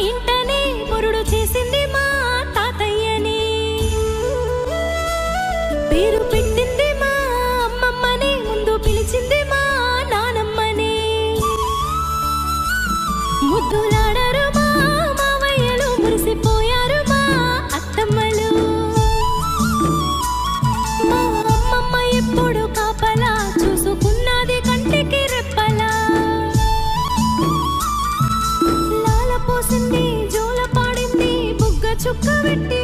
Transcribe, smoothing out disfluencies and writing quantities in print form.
ఇంటనే పొరుడు చేసింది మా తాతయ్యని. పేరు పెట్టింది మా అమ్మమ్మని, ముందు పిలిచింది మా నానమ్మని. ముద్దులాడరు మా మావయ్యలు, మురిసిపోయారు మా అత్తమ్మలు. మా అమ్మమ్మ ఎప్పుడు కాపలా చూసుకున్నది కంటికి రెప్పలా. లాల పోసింది, జోల పాడింది, బుగ్గ చుక్క పెట్టి